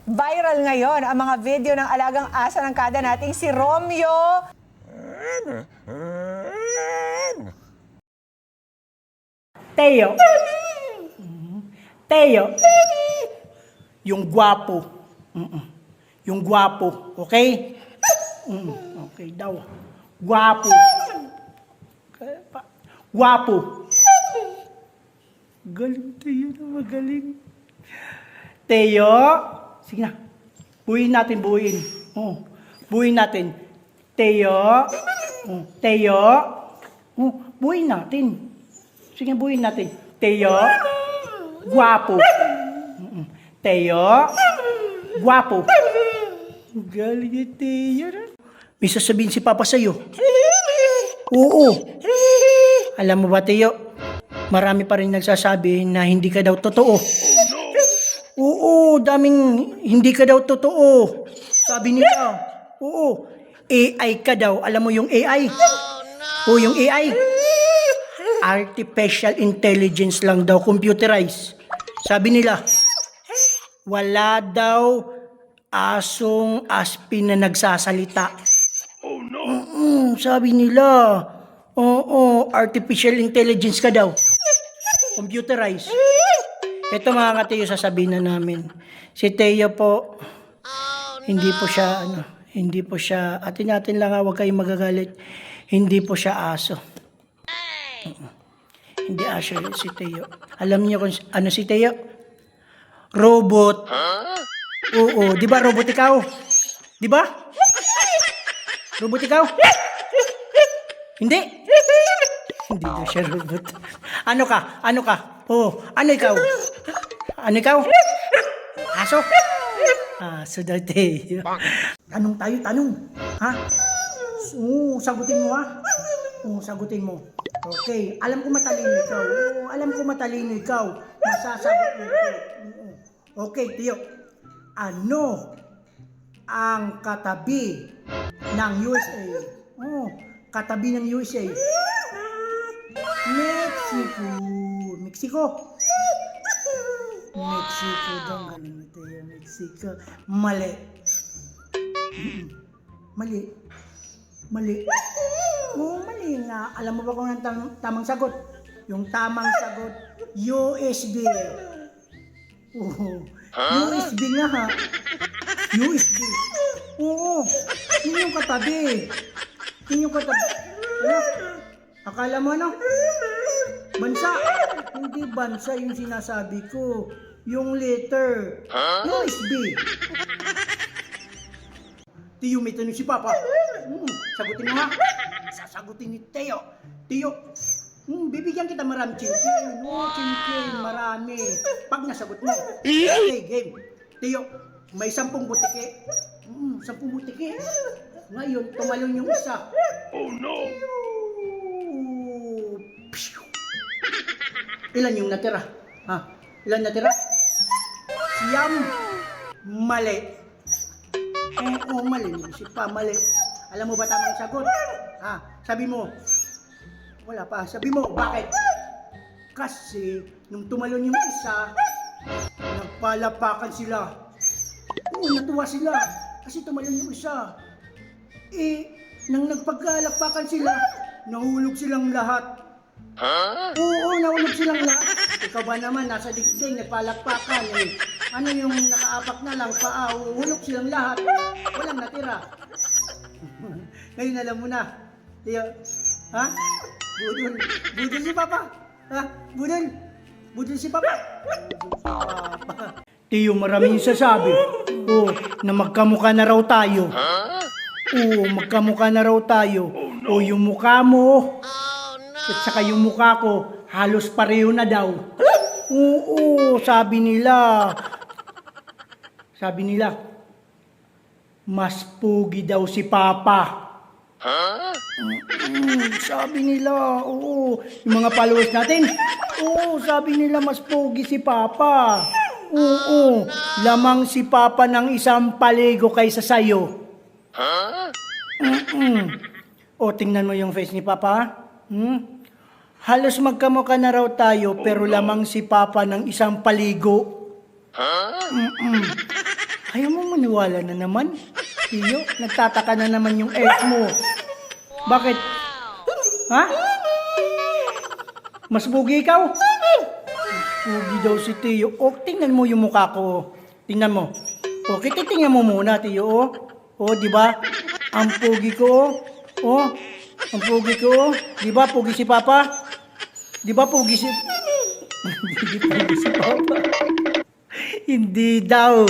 Viral ngayon ang mga video ng alagang asa ng kada nating si Romeo. Teo. Teo. Yung gwapo. Yung gwapo. Okay? Okay daw. Gwapo. Gwapo. Galing Teo na magaling. Teo. Sige na. Buuin natin, buuin. Buuin natin. Teo. Teo. Buuin natin. Sige, buuin natin. Teo. Gwapo. Teo. Gwapo. Galing ni Teo. May sasabihin si Papa sa'yo. Oo. Alam mo ba, Teo? Marami pa rin nagsasabi na hindi ka daw totoo. Oo, daming hindi ka daw totoo. Sabi nila. Oo. AI ka daw. Alam mo yung AI? Oo, yung AI. Artificial intelligence lang daw, computerized. Sabi nila, wala daw asong aspin na nagsasalita. Oh no. Sabi nila, oo, artificial intelligence ka daw. Computerized. Ito mga ka-Teo, sasabihin na namin. Si Teo po, hindi po siya, atin natin lang, huwag kayong magagalit. Hindi po siya aso. Hindi aso si Teo. Alam niyo kung ano si Teo? Robot. Oo, di ba robot ikaw? Di ba? Robot ikaw? Hindi. Hindi daw siya robot. Ano ka? Ano ka? Oo, ano ikaw? Ano ikaw? Aso? Aso daw Teo. Tanong tayo, tanong. Ha? Oo, sagutin mo ha? Oo, sagutin mo. Okay, alam ko matalino ikaw. Oo, alam ko matalino ikaw. Masasagot mo ito. Okay, Teo. Ano ang katabi ng USA? Oh, katabi ng USA. Mexico. Mexico. Mexico daw. Galing mo, Teo. Mexico. Mali. Mali. Mali. Oo, mali nga. Alam mo ba kung ang tamang sagot? Yung tamang sagot, USB. Oo. USB nga ha. USB. Oo. Yun yung katabi. Yun yung katabi. Ano? Akala mo ano? Bansa. Hindi bansa yung sinasabi ko. Yung letter. USB. Teo, may tanong si Papa. Sagutin mo ha. Sasagutin ni Teo. Teo, bibigyan kita marami chinkin. Chinkin, marami. Pag nasagot mo. Okay, game. Teo, may 10 butike. 10 butike. Ngayon, tumalon yung isa. Oh no! Ilan yung natira? Ha? Ilan natira? Siyam. Mali. Mali. Si Pa, mali. Alam mo ba tamang sagot? Ha? Sabi mo. Wala pa. Sabi mo, bakit? Kasi, nung tumalon yung isa, nagpalapakan sila. Oo, natuwa sila. Kasi tumalon yung isa. Nang nagpagkalakpakan sila, nahulog silang lahat. Oo, nahulog silang lahat. Ikaw ba naman, nasa dingding, nagpalakpakan eh. Ano yung nakaapak na lang, paa, hulog silang lahat. Walang natira. Ngayon alam mo na. Teo, ha? Budol. Budol si Papa. Ha? Budol. Budol si Papa. Teo, maraming sasabi. Oo, na magkamukha na raw tayo. Oo, magkamukha na raw tayo. O yung mukha mo, at saka yung mukha ko, halos pareho na daw. Oo, sabi nila. Sabi nila, mas pugi daw si Papa. Sabi nila, oo. Yung mga followers natin, oo, sabi nila mas pugi si Papa. Oo, lamang si Papa ng isang paligo kaysa sayo. O, tingnan mo yung face ni Papa. Halos magkamukha na raw tayo pero lamang si Papa ng isang paligo. Ayaw mo maniwala na naman. Tiyo, nagtataka na naman yung ex mo. Bakit? Ha? Mas bugi ikaw? Bugi daw si Tiyo. O, tingnan mo yung mukha ko. Tingnan mo. Okay, titingnan mo muna, Tiyo. O, di ba? Ang pugi ko. O, ang pugi ko. Di ba, pugi si Papa? Di ba, pugi si... Hindi pugi si Papa. Hindi daw.